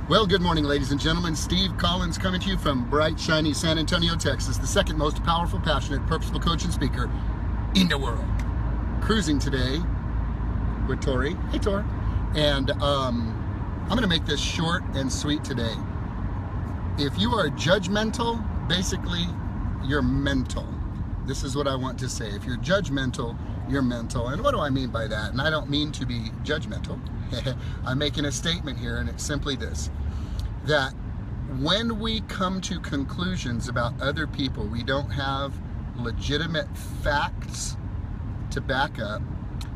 Well, good morning, ladies and gentlemen. Steve Collins coming to you from bright, shiny San Antonio, Texas, the second most powerful, passionate, purposeful coach and speaker in the world. Cruising today with Tori. Hey, Tor. And I'm going to make this short and sweet today. If you are judgmental, basically, you're mental. This is what I want to say. If you're judgmental, you're mental. And what do I mean by that? And I don't mean to be judgmental. I'm making a statement here, and it's simply this: that when we come to conclusions about other people, we don't have legitimate facts to back up.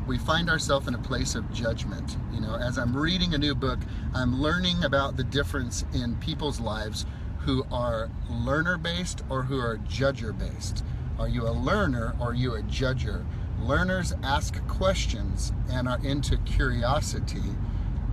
We find ourselves in a place of judgment. You know, as I'm reading a new book, I'm learning about the difference in people's lives who are learner-based or who are judger-based. Are you a learner or are you a judger? Learners ask questions and are into curiosity.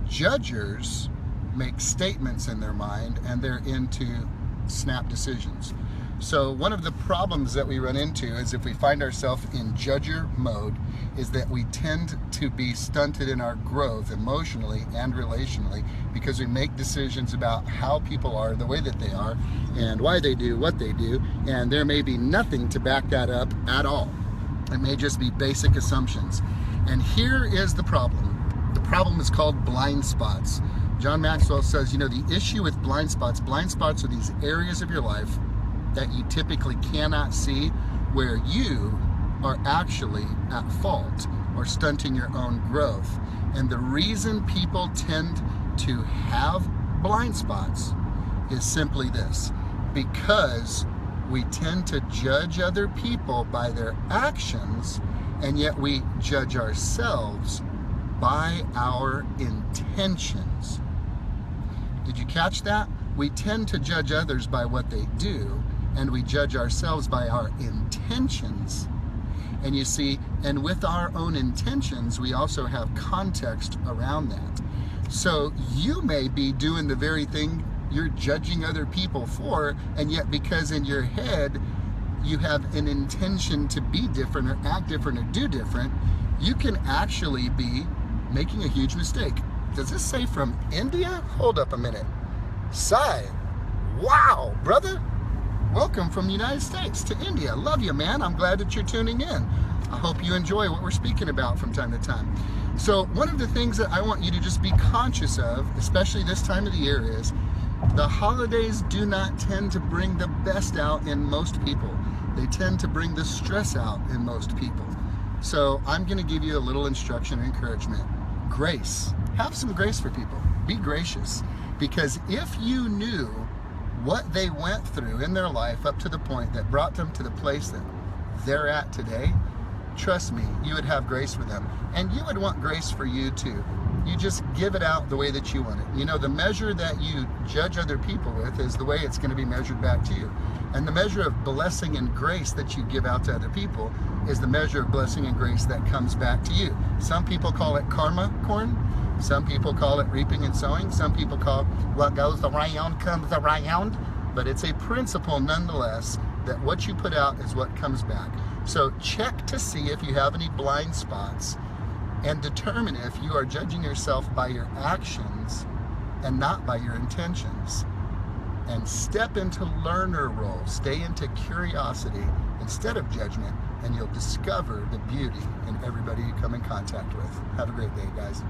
Judgers make statements in their mind and they're into snap decisions. So one of the problems that we run into is if we find ourselves in judger mode is that we tend to be stunted in our growth emotionally and relationally because we make decisions about how people are, the way that they are, and why they do what they do, and there may be nothing to back that up at all. It may just be basic assumptions. And here is the problem. The problem is called blind spots. John Maxwell says, you know, the issue with blind spots are these areas of your life that you typically cannot see where you are actually at fault or stunting your own growth. And the reason people tend to have blind spots is simply this: because we tend to judge other people by their actions, and yet we judge ourselves by our intentions. Did you catch that? We tend to judge others by what they do, and we judge ourselves by our intentions. And you see, and with our own intentions, we also have context around that. So you may be doing the very thing you're judging other people for, and yet because in your head you have an intention to be different or act different or do different, you can actually be making a huge mistake. Does this say from India? Hold up a minute. Sai, wow, brother. Welcome from the United States to India. Love you, man. I'm glad that you're tuning in. I hope you enjoy what we're speaking about from time to time. So one of the things that I want you to just be conscious of, especially this time of the year, is the holidays do not tend to bring the best out in most people. They tend to bring the stress out in most people. So I'm going to give you a little instruction and encouragement. Grace. Have some grace for people. Be gracious. Because if you knew what they went through in their life up to the point that brought them to the place that they're at today, trust me, you would have grace for them. And you would want grace for you too. You just give it out the way that you want it. You know, the measure that you judge other people with is the way it's going to be measured back to you. And the measure of blessing and grace that you give out to other people is the measure of blessing and grace that comes back to you. Some people call it karma corn. Some people call it reaping and sowing. Some people call what goes around comes around. But it's a principle nonetheless that what you put out is what comes back. So check to see if you have any blind spots and determine if you are judging yourself by your actions and not by your intentions. And step into learner role. Stay into curiosity instead of judgment, and you'll discover the beauty in everybody you come in contact with. Have a great day, guys.